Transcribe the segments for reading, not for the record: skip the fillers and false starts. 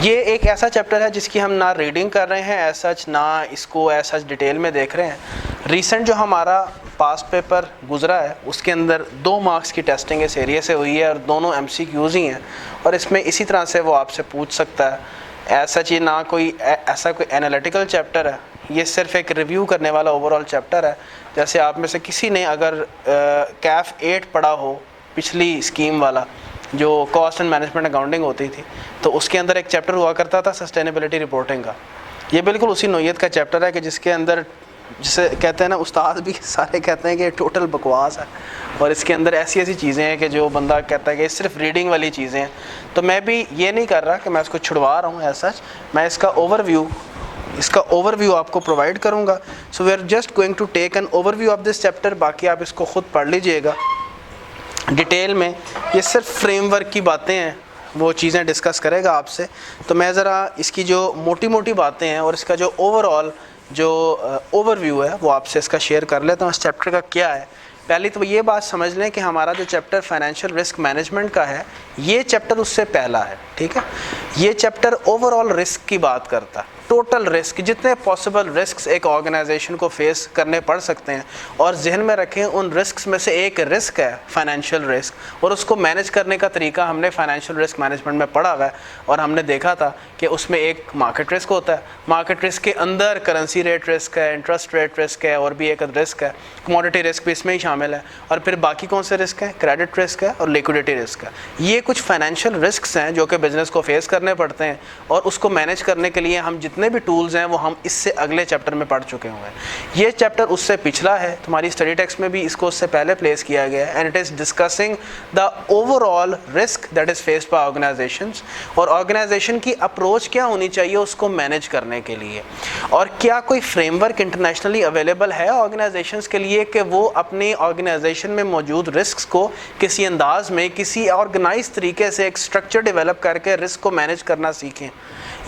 ये एक ऐसा चैप्टर है जिसकी हम ना रीडिंग कर रहे हैं एज सच, ना इसको एज सच डिटेल में देख रहे हैं। रीसेंट जो हमारा पास पेपर गुजरा है उसके अंदर 2 मार्क्स की टेस्टिंग इस एरिया से हुई है और दोनों MCQs ही हैं, और इसमें इसी तरह से वो आपसे पूछ सकता है। एज सच ये ना कोई ऐसा कोई एनालिटिकल चैप्टर है, ये सिर्फ एक रिव्यू करने वाला ओवरऑल चैप्टर है। जैसे आप में से किसी ने अगर CAF 8 पढ़ा हो, पिछली स्कीम वाला जो कॉस्ट एंड मैनेजमेंट अकाउंटिंग होती थी, तो उसके अंदर एक चैप्टर हुआ करता था सस्टेनेबिलिटी रिपोर्टिंग का। ये बिल्कुल उसी नोयत का चैप्टर है कि जिसके अंदर, जिसे कहते हैं ना, उस्ताद भी सारे कहते हैं कि टोटल बकवास है, और इसके अंदर ऐसी ऐसी चीज़ें हैं कि जो बंदा कहता है कि सिर्फ रीडिंग वाली चीज़ें हैं। तो मैं भी ये नहीं कर रहा कि मैं इसको छुड़वा रहा हूँ एज सच, मैं इसका ओवरव्यू आपको प्रोवाइड करूँगा। So we are just going to take an overview of this chapter. बाकी आप इसको ख़ुद पढ़ लीजिएगा डिटेल में। ये सिर्फ फ्रेमवर्क की बातें हैं, वो चीज़ें डिस्कस करेगा आपसे। तो मैं ज़रा इसकी जो मोटी मोटी बातें हैं और इसका जो ओवरऑल जो ओवरव्यू है वो आपसे इसका शेयर कर लेता हूँ। इस चैप्टर का क्या है, पहली तो ये बात समझ लें कि हमारा जो चैप्टर फाइनेंशियल रिस्क मैनेजमेंट का है, ये चैप्टर उससे पहला है, ठीक है। ये चैप्टर ओवरऑल रिस्क की बात करता है, टोटल रिस्क, जितने पॉसिबल रिस्क्स एक ऑर्गेनाइजेशन को फेस करने पड़ सकते हैं। और जहन में रखें उन रिस्क्स में से एक रिस्क है फाइनेंशियल रिस्क, और उसको मैनेज करने का तरीका हमने फाइनेंशियल रिस्क मैनेजमेंट में पढ़ा हुआ है। और हमने देखा था कि उसमें एक मार्केट रिस्क होता है, मार्केट रिस्क के अंदर करेंसी रेट रिस्क है, इंटरेस्ट रेट रिस्क है, और भी एक रिस्क है, कमोडिटी रिस्क भी इसमें ही शामिल है। और फिर बाकी कौन से रिस्क हैं, क्रेडिट रिस्क है और लिक्विडिटी रिस्क है। ये कुछ फाइनेंशियल रिस्क्स हैं जो कि बिजनेस को फेस करने पड़ते हैं, और उसको मैनेज करने के लिए हम जितने भी टूल्स हैं वो हम इससे अगले चैप्टर में पढ़ चुके हुए हैं। ये चैप्टर उससे पिछला है, तुम्हारी स्टडी टेक्स्ट में भी इसको उससे पहले प्लेस किया गया है। And it is discussing the overall risk that is faced by organisations, और ऑर्गेनाइजेशन की अप्रोच क्या होनी चाहिए उसको मैनेज करने के लिए, और क्या कोई फ्रेमवर्क इंटरनेशनली अवेलेबल है ऑर्गेनाइजेशंस के लिए कि वो अपनी ऑर्गेनाइजेशन में मौजूद रिस्क को किसी अंदाज में, किसी ऑर्गेनाइज तरीके से एक स्ट्रक्चर डेवलप करके रिस्क को मैनेज करना सीखें।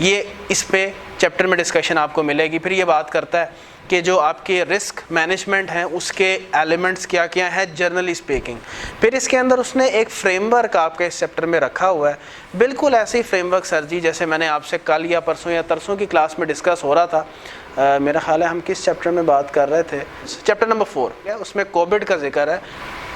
ये इस पे चैप्टर में डिस्कशन आपको मिलेगी। फिर ये बात करता है कि जो आपके रिस्क मैनेजमेंट हैं उसके एलिमेंट्स क्या क्या हैं जनरली स्पीकिंग। फिर इसके अंदर उसने एक फ्रेमवर्क आपके इस चैप्टर में रखा हुआ है, बिल्कुल ऐसे ही फ्रेमवर्क सर जी जैसे मैंने आपसे कल या परसों या तरसों की क्लास में डिस्कस हो रहा था। मेरा ख्याल है हम किस चैप्टर में बात कर रहे थे, चैप्टर नंबर 4, उसमें कोविड का जिक्र है।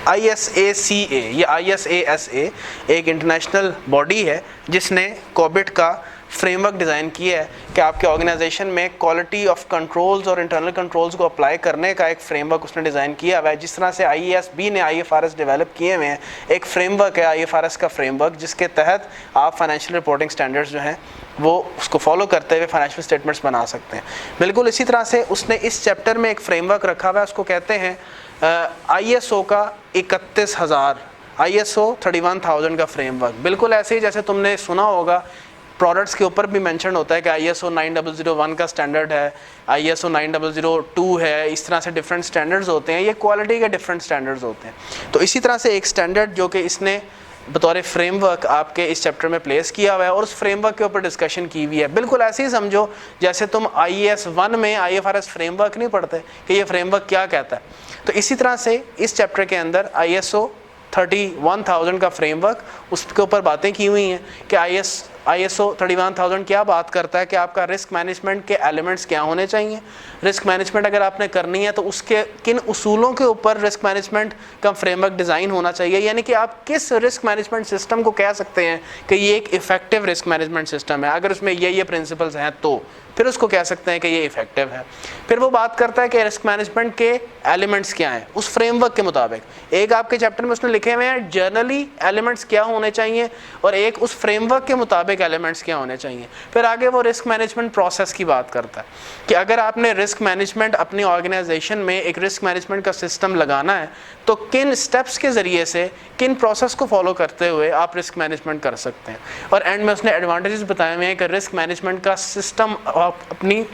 ISACA या ISASA एक इंटरनेशनल बॉडी है जिसने कोविड का फ्रेमवर्क डिज़ाइन किया है कि आपके ऑर्गेनाइजेशन में क्वालिटी ऑफ कंट्रोल्स और इंटरनल कंट्रोल्स को अप्लाई करने का एक फ्रेमवर्क उसने डिज़ाइन किया हुआ है। जिस तरह से IASB ने IFRS डेवलप किए हुए हैं, एक फ्रेमवर्क है IFRS का फ्रेमवर्क, जिसके तहत आप फाइनेंशियल रिपोर्टिंग स्टैंडर्ड्स जो हैं वो उसको फॉलो करते हुए फाइनेंशियल स्टेटमेंट्स बना सकते हैं। बिल्कुल इसी तरह से उसने इस चैप्टर में एक फ्रेमवर्क रखा हुआ है, उसको कहते हैं ISO का 31,000, ISO 31,000 का फ्रेमवर्क। बिल्कुल ऐसे ही जैसे तुमने सुना होगा प्रोडक्ट्स के ऊपर भी मेंशन होता है कि ISO 9001 का स्टैंडर्ड है, ISO 9002 है, इस तरह से डिफरेंट स्टैंडर्ड्स होते हैं। ये क्वालिटी के डिफरेंट स्टैंडर्ड्स होते हैं। तो इसी तरह से एक स्टैंडर्ड जो कि इसने बतौर फ्रेमवर्क आपके इस चैप्टर में प्लेस किया हुआ है और उस फ्रेमवर्क के ऊपर डिस्कशन की हुई है। बिल्कुल ऐसे ही समझो जैसे तुम IAS 1 में IFRS फ्रेमवर्क नहीं पढ़ते कि ये फ्रेमवर्क क्या कहता है, तो इसी तरह से इस चैप्टर के अंदर ISO 31,000 का फ्रेमवर्क, उसके ऊपर बातें की हुई हैं कि ISO 31,000 क्या बात करता है कि आपका रिस्क मैनेजमेंट के एलिमेंट्स क्या होने चाहिए। रिस्क मैनेजमेंट अगर आपने करनी है तो उसके किन उसूलों के ऊपर रिस्क मैनेजमेंट का फ्रेमवर्क डिज़ाइन होना चाहिए, यानी कि आप किस रिस्क मैनेजमेंट सिस्टम को कह सकते हैं कि ये एक इफेक्टिव रिस्क मैनेजमेंट सिस्टम है। अगर उसमें ये प्रिंसिपल्स हैं तो फिर उसको कह सकते हैं कि ये इफेक्टिव है। फिर वो बात करता है कि रिस्क मैनेजमेंट के एलिमेंट्स क्या हैं उस फ्रेमवर्क के मुताबिक। एक आपके चैप्टर में उसने लिखे हुए हैं जर्नली एलिमेंट्स क्या होने चाहिए, और एक उस फ्रेमवर्क के मुताबिक एलिमेंट्स क्या होने चाहिए। फिर आगे वो रिस्क मैनेजमेंट प्रोसेस की बात करता है कि अगर आपने रिस्क मैनेजमेंट अपनी ऑर्गेनाइजेशन में एक रिस्क मैनेजमेंट का सिस्टम लगाना है तो किन स्टेप्स के ज़रिए से, किन प्रोसेस को फॉलो करते हुए आप रिस्क मैनेजमेंट कर सकते हैं। और एंड में उसने एडवांटेजेस बताए हुए हैं कि रिस्क मैनेजमेंट का सिस्टम आप अपनी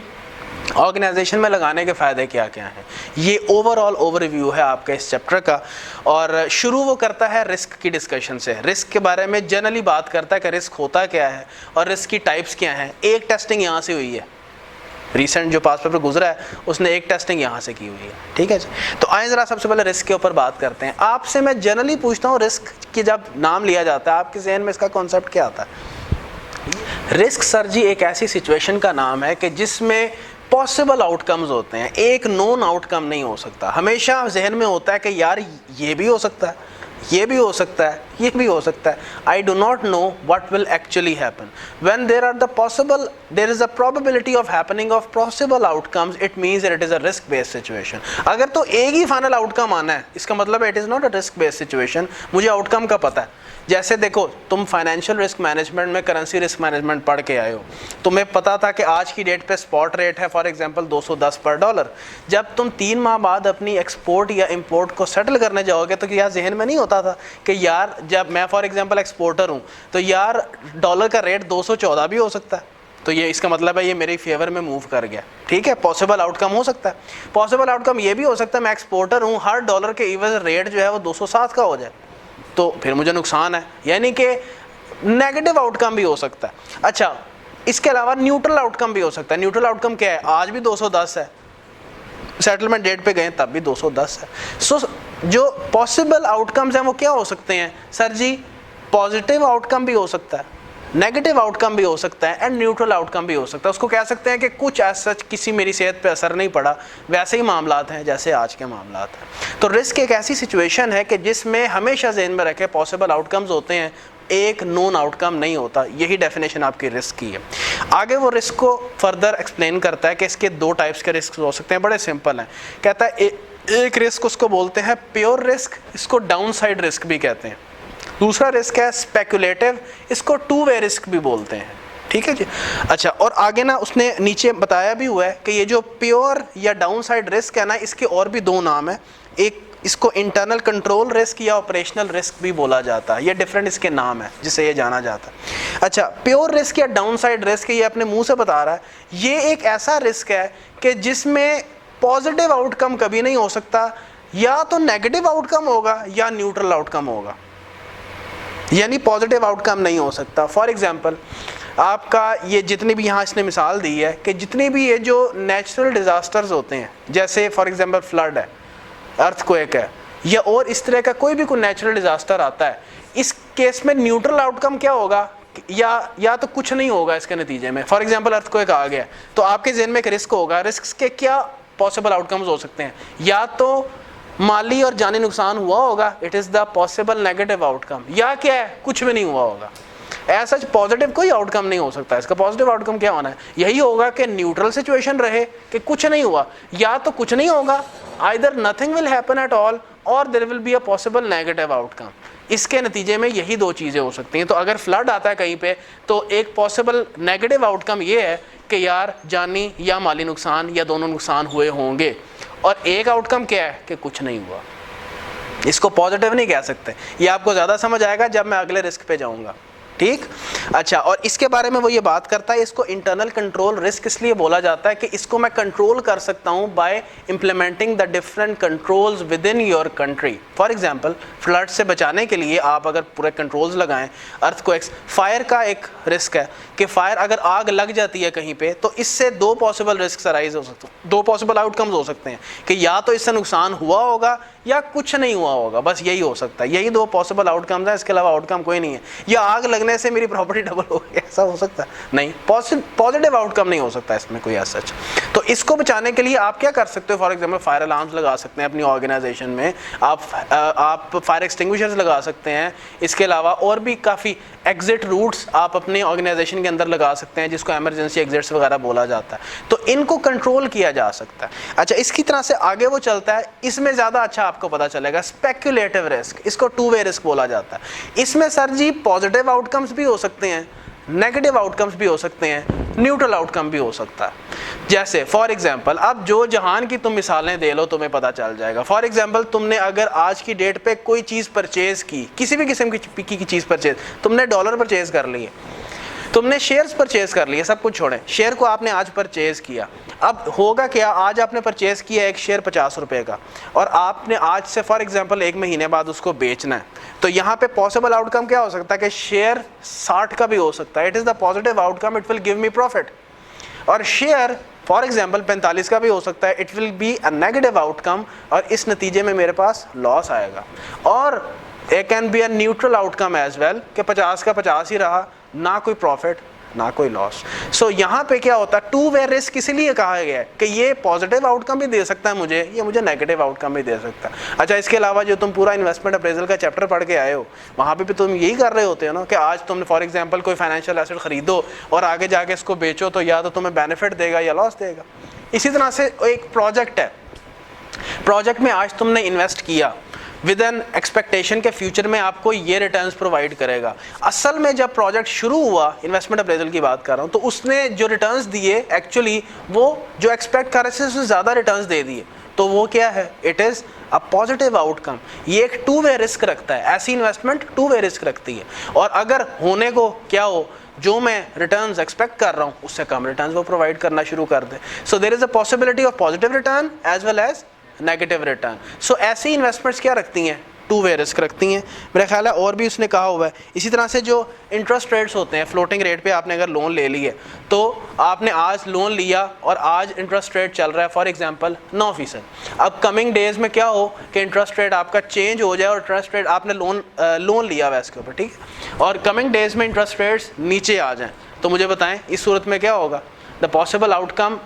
ऑर्गेनाइजेशन में लगाने के फ़ायदे क्या क्या हैं। ये ओवरऑल ओवरव्यू है आपका इस चैप्टर का। और शुरू वो करता है रिस्क की डिस्कशन से, रिस्क के बारे में जनरली बात करता है कि रिस्क होता क्या है और रिस्क की टाइप्स क्या हैं। एक टेस्टिंग यहाँ से हुई है, रिसेंट जो पास पेपर गुजरा है उसने एक टेस्टिंग यहाँ से की हुई है, ठीक है जी। तो आए ज़रा सबसे पहले रिस्क के ऊपर बात करते हैं। आपसे मैं जनरली पूछता हूँ रिस्क की जब नाम लिया जाता है आपके जहन में इसका कॉन्सेप्ट क्या आता है? रिस्क सर जी एक ऐसी सिचुएशन का नाम है कि जिसमें पॉसिबल आउटकम्स होते हैं, एक नोन आउटकम नहीं हो सकता। हमेशा जहन में होता है कि यार ये भी हो सकता है, ये भी हो सकता है, ये भी हो सकता है। I do not know what will actually happen when there is a probability of happening of possible outcomes, it means it is a risk based situation. अगर तो एक ही फाइनल आउटकम आना है, इसका मतलब it is not a risk based situation, मुझे outcome का पता है। जैसे देखो, तुम फाइनेंशियल रिस्क मैनेजमेंट में करेंसी रिस्क मैनेजमेंट पढ़ के आए हो, तुम्हें पता था कि आज की डेट पे स्पॉट रेट है फॉर एग्जांपल 210 पर डॉलर। जब तुम 3 माह बाद अपनी एक्सपोर्ट या इंपोर्ट को सेटल करने जाओगे तो क्या जहन में नहीं होता था कि यार जब मैं फॉर एग्जांपल एक्सपोर्टर हूँ तो यार डॉलर का रेट 214 भी हो सकता है, तो ये इसका मतलब है ये मेरे फेवर में मूव कर गया। ठीक है, पॉसिबल आउटकम हो सकता है। पॉसिबल आउटकम ये भी हो सकता है मैं एक्सपोर्टर हूँ, हर डॉलर के इवज रेट जो है वो 207 का हो जाए, तो फिर मुझे नुकसान है, यानी कि नेगेटिव आउटकम भी हो सकता है। अच्छा, इसके अलावा न्यूट्रल आउटकम भी हो सकता है। न्यूट्रल आउटकम क्या है? आज भी 210 है, सेटलमेंट डेट पे गए तब भी 210 है। सो जो पॉसिबल आउटकम्स हैं वो क्या हो सकते हैं सर जी? पॉजिटिव आउटकम भी हो सकता है, नेगेटिव आउटकम भी हो सकता है एंड न्यूट्रल आउटकम भी हो सकता है। उसको कह सकते हैं कि कुछ एज सच किसी मेरी सेहत पे असर नहीं पड़ा, वैसे ही मामलात हैं जैसे आज के मामलात हैं। तो रिस्क एक ऐसी सिचुएशन है कि जिसमें हमेशा ज़हन में रखें पॉसिबल आउटकम्स होते हैं, एक नोन आउटकम नहीं होता। यही डेफिनेशन आपकी रिस्क की है। आगे वो रिस्क को फर्दर एक्सप्लेन करता है कि इसके 2 टाइप्स के रिस्क हो सकते हैं, बड़े सिंपल हैं। कहता है एक रिस्क उसको बोलते हैं प्योर रिस्क, इसको डाउन साइड रिस्क भी कहते हैं। दूसरा रिस्क है स्पेकुलेटिव, इसको 2 वे रिस्क भी बोलते हैं। ठीक है जी। अच्छा, और आगे ना उसने नीचे बताया भी हुआ है कि ये जो प्योर या डाउन साइड रिस्क है ना, इसके और भी 2 नाम है। एक इसको इंटरनल कंट्रोल रिस्क या ऑपरेशनल रिस्क भी बोला जाता है, ये डिफरेंट इसके नाम है जिसे ये जाना जाता है। अच्छा, प्योर रिस्क या डाउन साइड रिस्क ये अपने मुंह से बता रहा है, ये एक ऐसा रिस्क है कि जिसमें पॉजिटिव आउटकम कभी नहीं हो सकता, या तो नेगेटिव आउटकम होगा या न्यूट्रल आउटकम होगा, यानी पॉजिटिव आउटकम नहीं हो सकता। फॉर एग्जांपल आपका ये जितनी भी यहाँ इसने मिसाल दी है कि जितनी भी ये जो नेचुरल डिज़ास्टर्स होते हैं, जैसे फॉर एग्जांपल फ्लड है, अर्थक्वेक है, या और इस तरह का कोई भी नेचुरल डिज़ास्टर आता है, इस केस में न्यूट्रल आउटकम क्या होगा? या तो कुछ नहीं होगा इसके नतीजे में। फॉर एग्जांपल अर्थक्वेक आ गया तो आपके ज़हन में एक रिस्क होगा। रिस्क के क्या पॉसिबल आउटकम्स हो सकते हैं? या तो माली और जानी नुकसान हुआ होगा, it is the possible negative outcome, या क्या है कुछ भी नहीं हुआ होगा। ऐसा पॉजिटिव कोई आउटकम नहीं हो सकता। इसका पॉजिटिव आउटकम क्या होना है? यही होगा कि न्यूट्रल सिचुएशन रहे कि कुछ नहीं हुआ, या तो कुछ नहीं होगा, either nothing will happen at all और there will be a possible negative outcome. इसके नतीजे में यही 2 चीज़ें हो सकती हैं। तो अगर फ्लड आता है कहीं पे तो एक पॉसिबल नेगेटिव आउटकम ये है कि यार जानी या माली नुकसान या दोनों नुकसान हुए होंगे, और एक आउटकम क्या है कि कुछ नहीं हुआ। इसको पॉजिटिव नहीं कह सकते। ये आपको ज़्यादा समझ आएगा जब मैं अगले रिस्क पे जाऊँगा। ठीक। अच्छा, और इसके बारे में वो ये बात करता है, इसको इंटरनल कंट्रोल रिस्क इसलिए बोला जाता है कि इसको मैं कंट्रोल कर सकता हूँ bye implementing the different controls with in your country. For example flood से बचाने के लिए आप अगर पूरे कंट्रोल्स लगाएं, अर्थक्वेक्स, फायर का एक रिस्क है कि फायर अगर आग लग जाती है कहीं पे तो इससे 2 पॉसिबल रिस्क अराइज हो सकते हैं, 2 पॉसिबल आउटकम्स हो सकते हैं कि या तो इससे नुकसान हुआ होगा या कुछ नहीं हुआ होगा, बस यही हो सकता है। यही 2 पॉसिबल आउटकम्स हैं, इसके अलावा आउटकम कोई नहीं है। या आग लगने से मेरी प्रॉपर्टी डबल हो गई, ऐसा हो सकता है? नहीं, पॉजिटिव आउटकम नहीं हो सकता इसमें कोई ऐसा। तो इसको बचाने के लिए आप क्या कर सकते हो? फॉर एग्जांपल फायर अलार्म्स लगा सकते हैं अपनी ऑर्गेनाइजेशन में, आप फायर एक्सटिंग्विशर्स लगा सकते हैं। इसके अलावा और भी काफ़ी एग्जिट रूट्स आप अपने ऑर्गेनाइजेशन के अंदर लगा सकते हैं, जिसको एमरजेंसी एग्जिट्स वगैरह बोला जाता है। तो इनको कंट्रोल किया जा सकता है। अच्छा, इसकी तरह से आगे वो चलता है, इसमें ज़्यादा अच्छा आपको पता चलेगा स्पेक्युलेटिव रिस्क, इसको 2 वे रिस्क बोला जाता है। इसमें सर जी पॉजिटिव आउटकम्स भी हो सकते हैं, नेगेटिव आउटकम्स भी हो सकते हैं, न्यूट्रल आउटकम भी हो सकता है। जैसे फॉर एग्जांपल अब जो जहान की तुम मिसालें दे लो तुम्हें पता चल जाएगा। फॉर एग्जांपल तुमने अगर आज की डेट पे कोई चीज़ परचेज की, किसी भी किस्म की चीज़ परचेज, तुमने डॉलर परचेज कर लिए, तुमने शेयर्स परचेज कर लिए, सब कुछ छोड़ें, शेयर को आपने आज परचेज किया। अब होगा क्या, आज आपने परचेज किया एक शेयर 50 रुपये का, और आपने आज से फॉर एग्जांपल 1 महीने बाद उसको बेचना है। तो यहाँ पे पॉसिबल आउटकम क्या हो सकता है कि शेयर 60 का भी हो सकता है, it is the positive outcome, it will give me profit. और शेयर फॉर एग्जांपल 45 का भी हो सकता है, it will be a negative outcome, और इस नतीजे में मेरे पास लॉस आएगा। और it can be a neutral outcome as well कि 50 का 50 ही रहा, ना कोई प्रॉफिट ना कोई लॉस। सो यहाँ पे क्या होता है, टू वे रिस्क इसीलिए कहा गया है कि ये पॉजिटिव आउटकम भी दे सकता है मुझे, ये मुझे नेगेटिव आउटकम भी दे सकता है। अच्छा, इसके अलावा जो तुम पूरा इन्वेस्टमेंट अप्रेजल का चैप्टर पढ़ के आए हो, वहाँ पे भी तुम यही कर रहे होते हो ना कि आज तुमने फॉर एग्जांपल कोई फाइनेंशियल एसेट खरीदो और आगे जाके इसको बेचो तो या तो तुम्हें बेनिफिट देगा या लॉस देगा। इसी तरह से एक प्रोजेक्ट है, प्रोजेक्ट में आज तुमने इन्वेस्ट किया विद एन एक्सपेक्टेशन के फ्यूचर में आपको ये रिटर्न्स प्रोवाइड करेगा। असल में जब प्रोजेक्ट शुरू हुआ, इन्वेस्टमेंट अप्रेजल की बात कर रहा हूँ, तो उसने जो रिटर्न्स दिए एक्चुअली वो जो एक्सपेक्ट कर रहे थे उससे ज़्यादा रिटर्न्स दे दिए, तो वो क्या है, it is a positive outcome. ये एक टू वे रिस्क रखता है, ऐसी इन्वेस्टमेंट टू वे रिस्क रखती है। और अगर होने को क्या हो, जो मैं रिटर्न्स एक्सपेक्ट कर रहा हूँ उससे कम रिटर्न्स वो प्रोवाइड करना शुरू कर दे। So there is a possibility of positive return as well as negative return. So ऐसी इन्वेस्टमेंट्स क्या रखती हैं, टू वे रिस्क रखती हैं। मेरा ख्याल है और भी उसने कहा हुआ है। इसी तरह से जो इंटरेस्ट रेट्स होते हैं, फ्लोटिंग रेट पे आपने अगर लोन ले लिए तो आपने आज लोन लिया और आज इंटरेस्ट रेट चल रहा है फॉर एग्जांपल 9%। अब कमिंग डेज में क्या हो कि इंटरेस्ट रेट आपका चेंज हो जाए और इंटरेस्ट रेट आपने लोन लिया हुआ है इसके ऊपर, ठीक है, और कमिंग डेज में इंटरेस्ट रेट्स नीचे आ जाएँ, तो मुझे बताएं इस सूरत में क्या होगा। The possible outcome,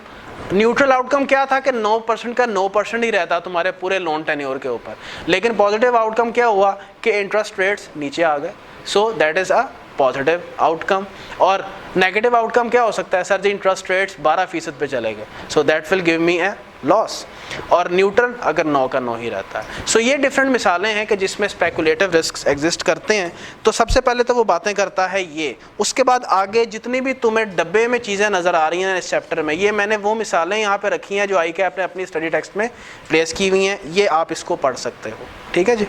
neutral outcome क्या था कि 9% का 9% ही रहता तुम्हारे पूरे लोन टेन्योर के ऊपर, लेकिन पॉजिटिव आउटकम क्या हुआ कि इंटरेस्ट रेट्स नीचे आ गए। So that is a positive outcome. और नेगेटिव आउटकम क्या हो सकता है, सर जी इंटरेस्ट रेट्स 12% पे चले गए, so that will give me A loss. और न्यूट्रल अगर 9 का 9 ही रहता है। सो ये डिफरेंट मिसालें हैं कि जिसमें स्पेकुलेटिव रिस्क एग्जिस्ट करते हैं। तो सबसे पहले तो वो बातें करता है ये, उसके बाद आगे जितनी भी तुम्हें डब्बे में चीज़ें नज़र आ रही हैं इस चैप्टर में, ये मैंने वो मिसालें यहाँ पे रखी हैं जो आई कैप ने अपनी स्टडी टेक्स्ट में प्लेस की हुई हैं, ये आप इसको पढ़ सकते हो, ठीक है जी।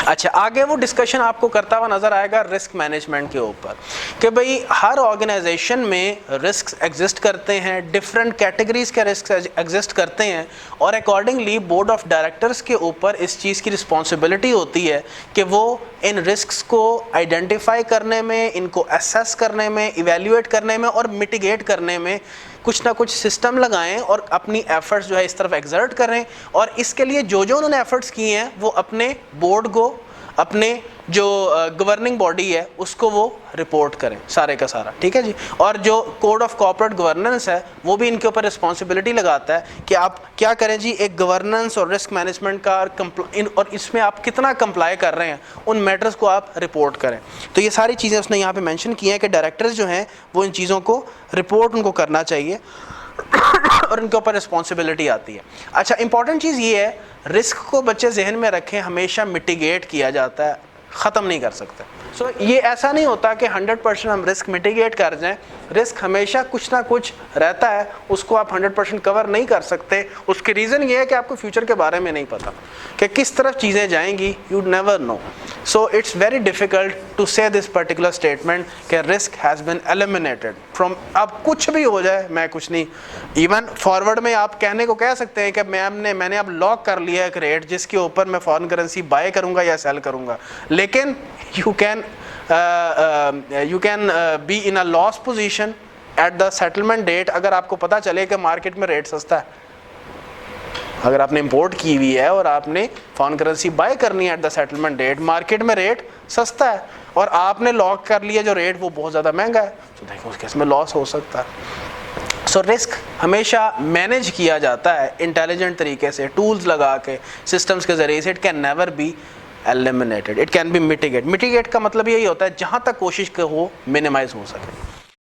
अच्छा, आगे वो डिस्कशन आपको करता हुआ नज़र आएगा रिस्क मैनेजमेंट के ऊपर कि भाई हर ऑर्गेनाइजेशन में रिस्क एग्जिस्ट करते हैं, डिफरेंट कैटेगरीज के रिस्क एग्जिस्ट करते हैं, और अकॉर्डिंगली बोर्ड ऑफ डायरेक्टर्स के ऊपर इस चीज़ की रिस्पॉन्सिबिलिटी होती है कि वो इन रिस्क को आइडेंटिफाई करने में, इनको असेस करने में, इवेल्यूएट करने में और मिटिगेट करने में कुछ ना कुछ सिस्टम लगाएं और अपनी एफर्ट्स जो है इस तरफ एक्सर्ट करें। और इसके लिए जो जो उन्होंने एफर्ट्स किए हैं वो अपने बोर्ड को, अपने जो गवर्निंग बॉडी है उसको वो रिपोर्ट करें सारे का सारा, ठीक है जी। और जो कोड ऑफ कॉर्पोरेट गवर्नेंस है वो भी इनके ऊपर रिस्पॉन्सिबिलिटी लगाता है कि आप क्या करें जी, एक गवर्नेंस और रिस्क मैनेजमेंट का और इसमें आप कितना कंप्लाई कर रहे हैं, उन मैटर्स को आप रिपोर्ट करें। तो ये सारी चीज़ें उसने यहाँ पे मेंशन की हैं कि डायरेक्टर्स जो हैं वो इन चीज़ों को रिपोर्ट उनको करना चाहिए और इनके ऊपर रिस्पॉन्सिबिलिटी आती है। अच्छा, इंपॉर्टेंट चीज़ ये है, रिस्क को बच्चे जहन में रखें, हमेशा मिटिगेट किया जाता है, ख़त्म नहीं कर सकते। सो ये ऐसा नहीं होता कि 100% हम रिस्क मिटिगेट कर जाएं, रिस्क हमेशा कुछ ना कुछ रहता है, उसको आप 100% कवर नहीं कर सकते। उसकी रीज़न ये है कि आपको फ्यूचर के बारे में नहीं पता कि किस तरफ चीज़ें जाएंगी, you never know. So it's very difficult to say this particular statement कि risk has been eliminated from, अब कुछ भी हो जाए मैं कुछ नहीं। इवन फॉरवर्ड में आप कहने को कह सकते हैं कि मैंने अब लॉक कर लिया एक रेट जिसके ऊपर मैं फॉरेन करेंसी बाय करूँगा या सेल करूँगा, लेकिन you can be in a loss position at the settlement date अगर आपको पता चले कि मार्केट में रेट सस्ता है। अगर आपने इंपोर्ट की हुई है और आपने फॉरेन करेंसी बाय करनी है at the settlement date, market में रेट सस्ता है और आपने लॉक कर लिया जो रेट वो बहुत ज़्यादा महंगा है, तो देखो उस केस में लॉस हो सकता है। सो रिस्क हमेशा मैनेज किया जाता है इंटेलिजेंट तरीके से, टूल्स लगा के, सिस्टम्स के ज़रिए से। It can never be eliminated, it can B mitigate. Mitigate का मतलब यही होता है जहाँ तक कोशिश हो मिनिमाइज हो सके।